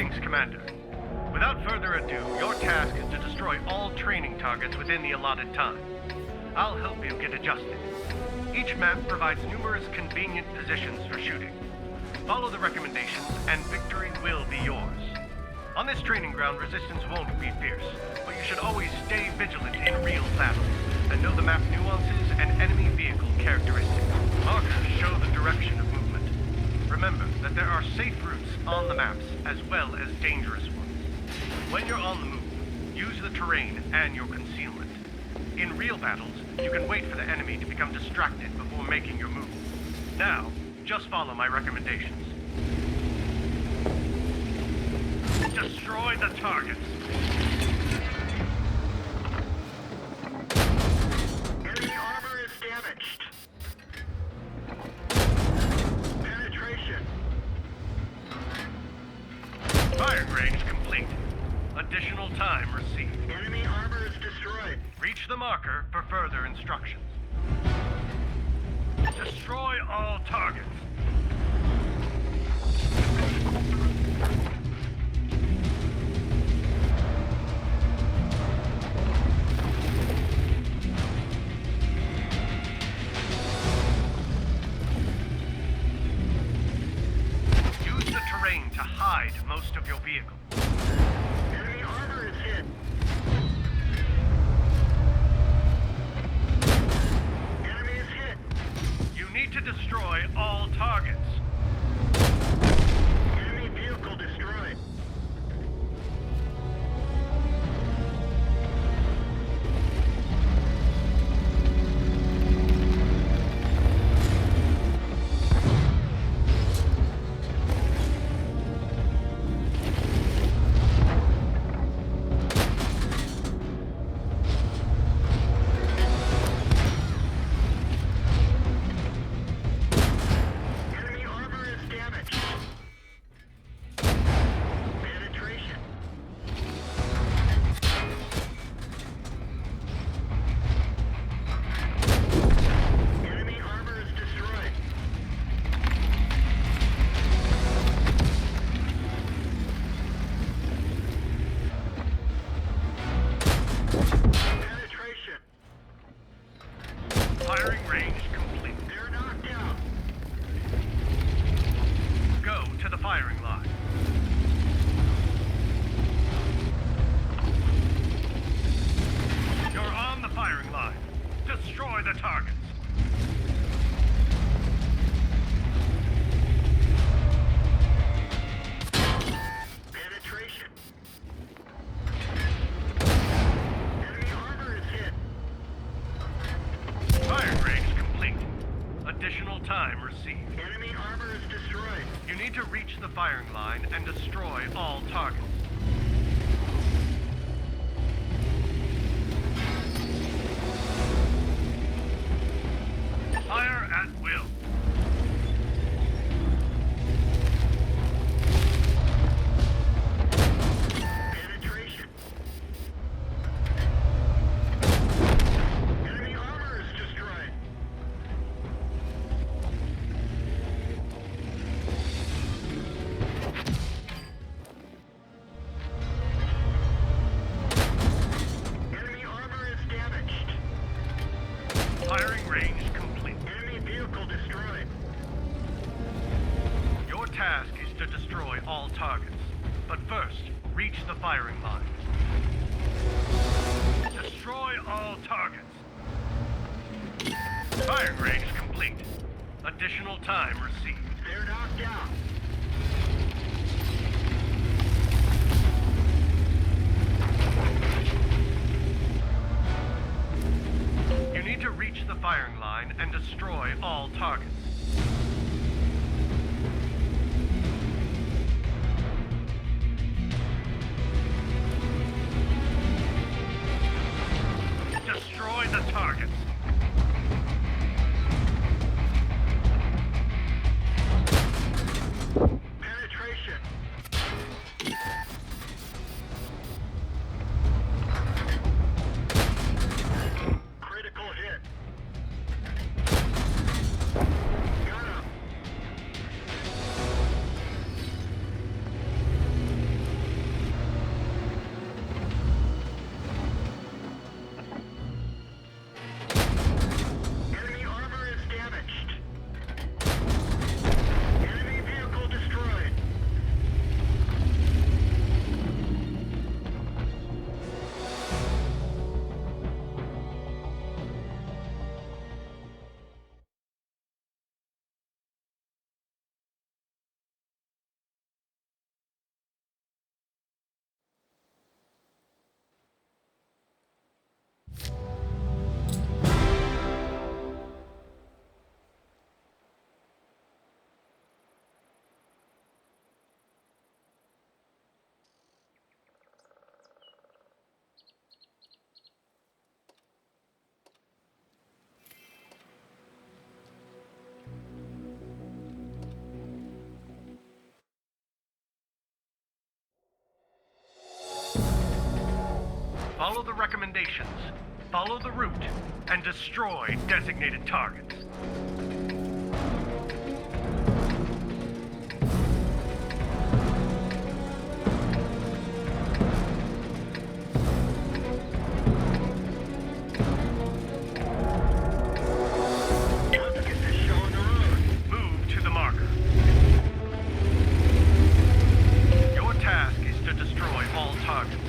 Greetings, Commander. Without further ado, your task is to destroy all training targets within the allotted time. I'll help you get adjusted. Each map provides numerous convenient positions for shooting. Follow the recommendations, and victory will be yours. On this training ground, resistance won't be fierce, but you should always stay vigilant in real battle, and know the map nuances and enemy vehicle characteristics. Markers show the direction of movement. Remember that there are safe routes on the maps, as well as dangerous ones. When you're on the move, use the terrain and your concealment. In real battles, you can wait for the enemy to become distracted before making your move. Now, just follow my recommendations. Destroy the targets. Enemy armor is damaged. Penetration. Firing range complete. Additional time received. Enemy armor is destroyed. Reach the marker for further instructions. Destroy all targets. Use the terrain to hide most of your vehicle. Enemy armor is hit. Enemy is hit. You need to destroy all targets. Enemy vehicle destroyed. Enemy armor is damaged. Penetration. Enemy armor is destroyed. Penetration. Firing range complete. They're knocked out. Go to the firing line. You're on the firing line. Destroy the targets. Penetration. Enemy armor is hit. Firing range complete. Additional time received. Enemy armor is destroyed. You need to reach the firing line and destroy all targets. Fire at will. Penetration. Enemy armor is destroyed. Enemy armor is damaged. Firing range complete. Enemy vehicle destroyed. Your task is to destroy all targets. But first, reach the firing line. Destroy all targets. Firing range complete. Additional time received. They're knocked out. You need to reach the firing line and destroy all targets. Destroy the targets. Penetration. Critical hit. Follow the recommendations, follow the route, and destroy designated targets. Applicant is showing the road. Move to the marker. Your task is to destroy all targets,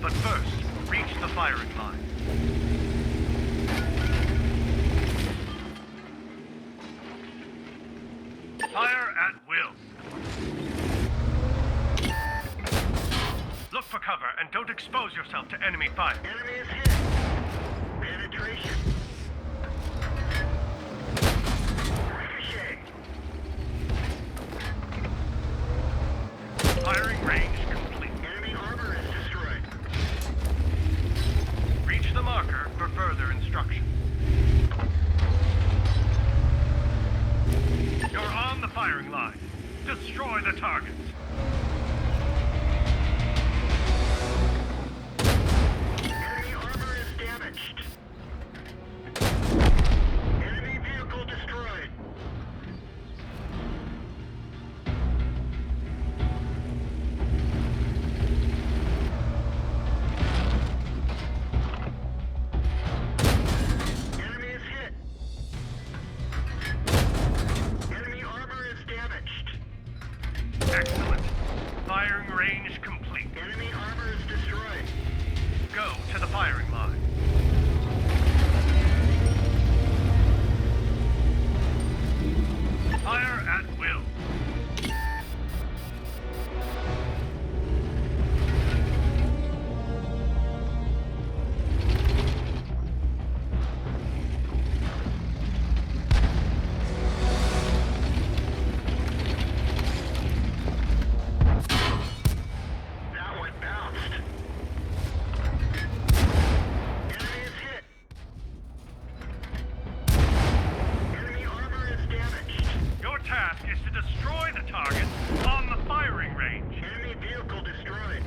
but first, reach the firing line. Fire at will. Look for cover and don't expose yourself to enemy fire. Enemy is hit. Penetration. Ricochet. Firing range complete. Enemy armor is destroyed. Reach the marker for further instructions. You're on the firing line. Destroy the targets. Enemy armor is damaged. Enemy vehicle destroyed. Enemy is hit. Enemy armor is damaged. Excellent. Firing range complete. Enemy armor is destroyed. Go to the firing line. Fire at will. That one bounced. Enemy is hit. Enemy armor is damaged. Your task is to destroy the target on the firing range. Enemy vehicle destroyed.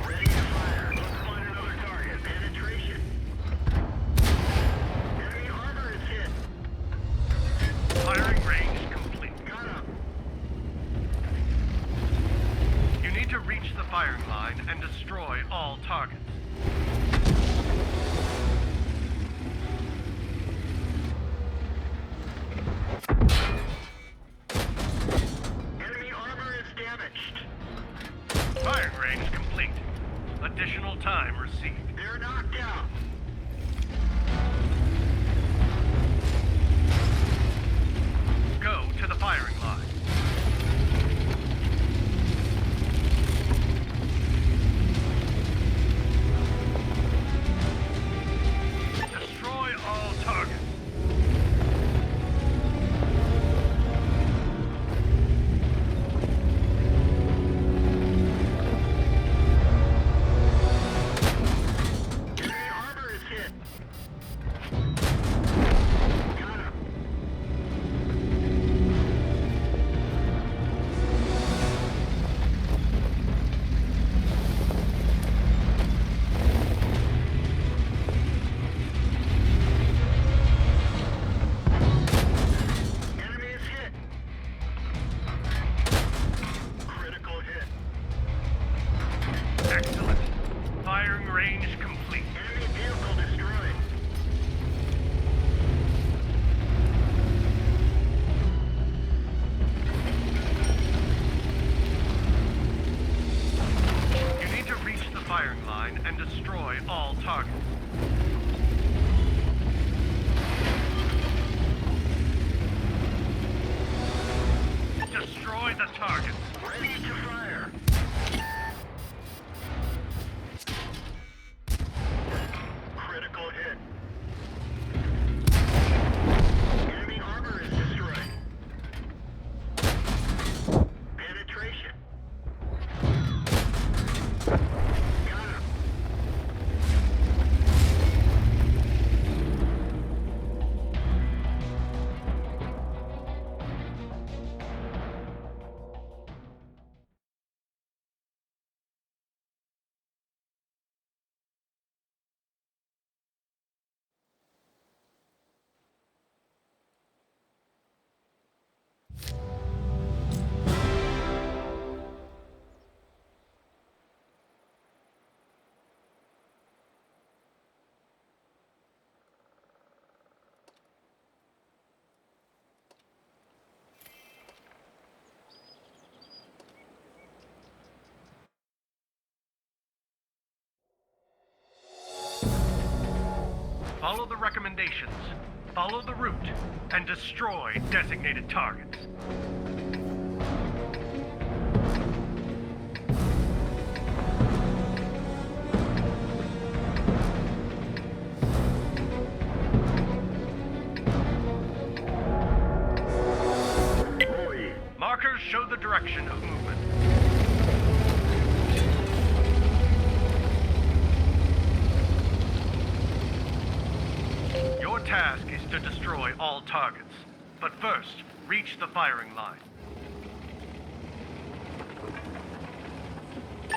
Ready to fire. Let's find another target. Penetration. Enemy armor is hit. Firing range complete. Got him. You need to reach the firing line and destroy all targets. Follow the recommendations, follow the route, and destroy designated targets. Boy. Markers show the direction of movement. Your task is to destroy all targets. But first, reach the firing line.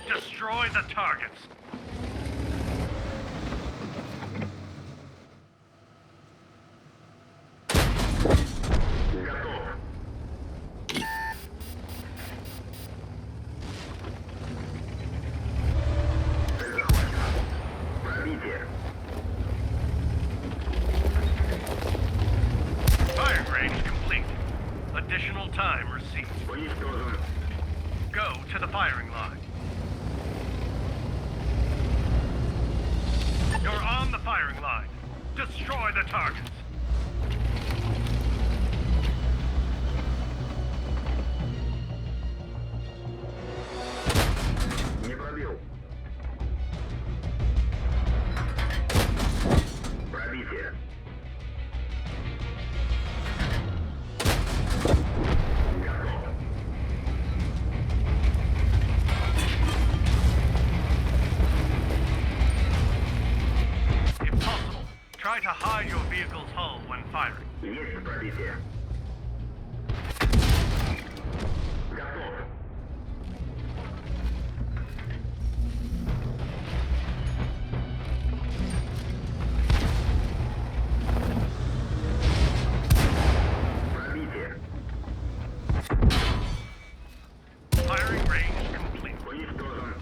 Destroy the targets. Готов. Цель захвачена. Пробитие. Firing range complete. Additional time received. Уничтожен. Go to the firing line. You're on the firing line. Destroy the targets. Не пробил. Пробитие. Готов. Impossible. Try to hide your vehicle's hull when firing. Есть пробитие. Готов. Пробитие. Firing range complete. Уничтожен.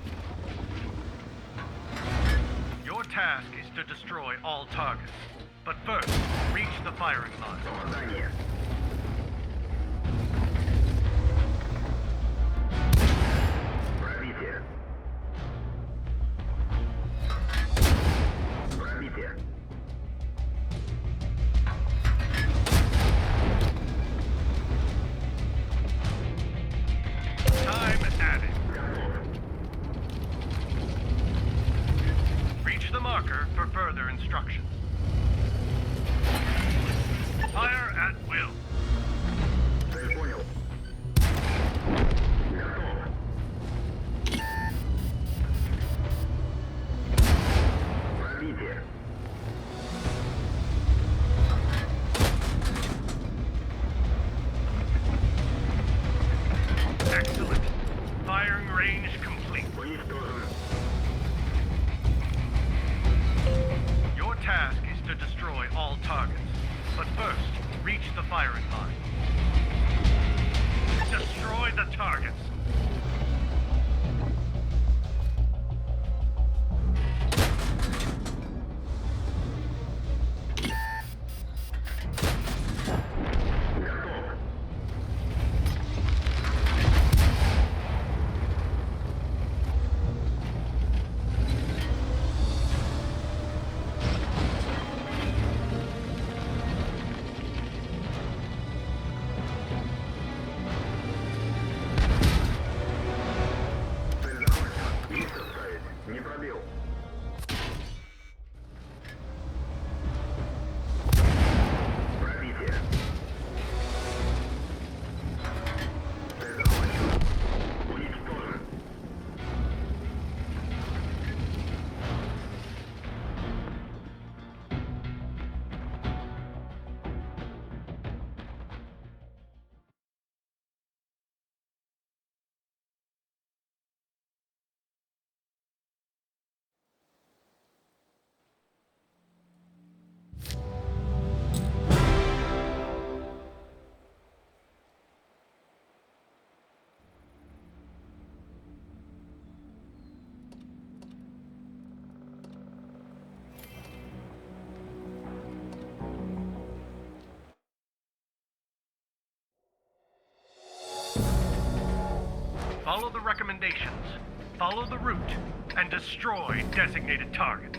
Your task is to destroy all targets. But first, reach the firing line. Попадание. Пробитие. Пробитие. Time added. Готов. Reach the marker for further instructions. Fire at will. Цель понял. Готов. Пробитие. Excellent. Firing range complete. Уничтожен. Your task is to destroy all targets. But first, reach the firing line. Destroy the targets. Готов. Цель захвачена. Есть оставить. Не пробил. Пробитие. Цель захвачена. Уничтожен. Follow the recommendations, follow the route, and destroy designated targets.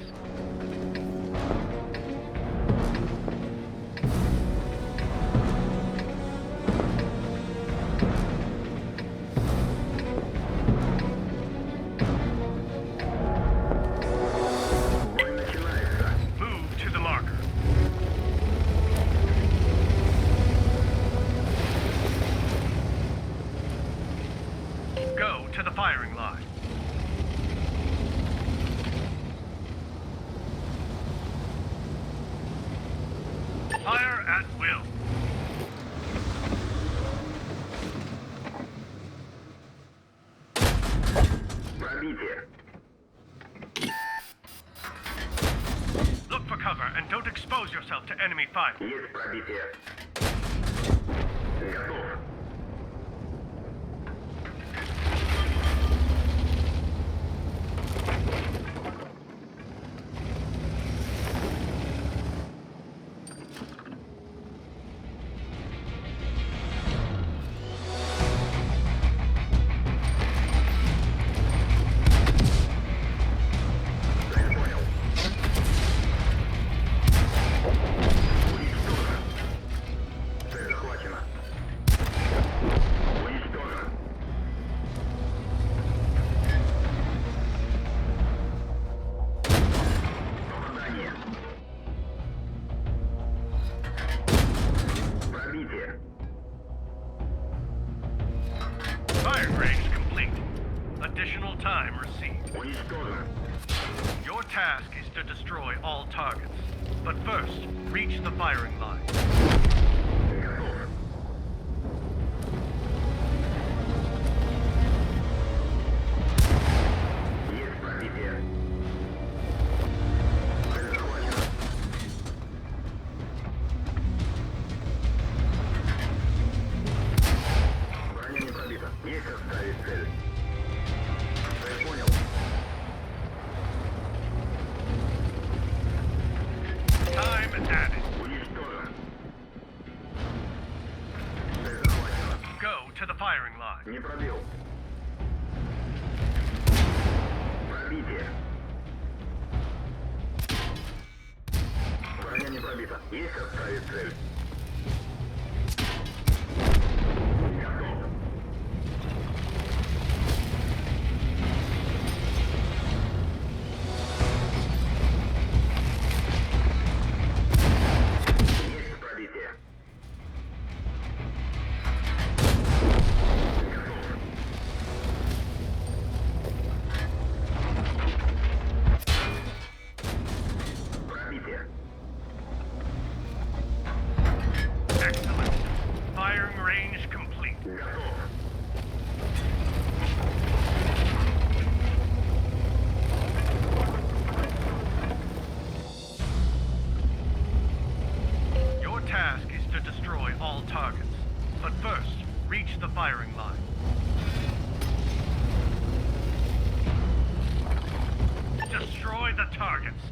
to the firing line. Fire at will. Пробитие. Look for cover and don't expose yourself to enemy fire. Есть пробитие. Готов. Цель понял. Уничтожен. Цель захвачена. Уничтожен. Попадание. Пробитие. Firing range complete. Additional time received. Уничтожен. Your task is to destroy all targets. But first, reach the firing line. Готов. Есть пробитие. Цель захвачена. Броня не пробита. Есть оставить цель. Цель понял. Time is added. Уничтожен. Цель захвачена. Go to the firing line. Не пробил. Пробитие. Броня не пробита. Есть оставить цель. Готов. Есть пробитие. Готов. Пробитие. Excellent. Firing range complete. Готов. Your task is to destroy all targets. But first, reach the firing line. Destroy the targets.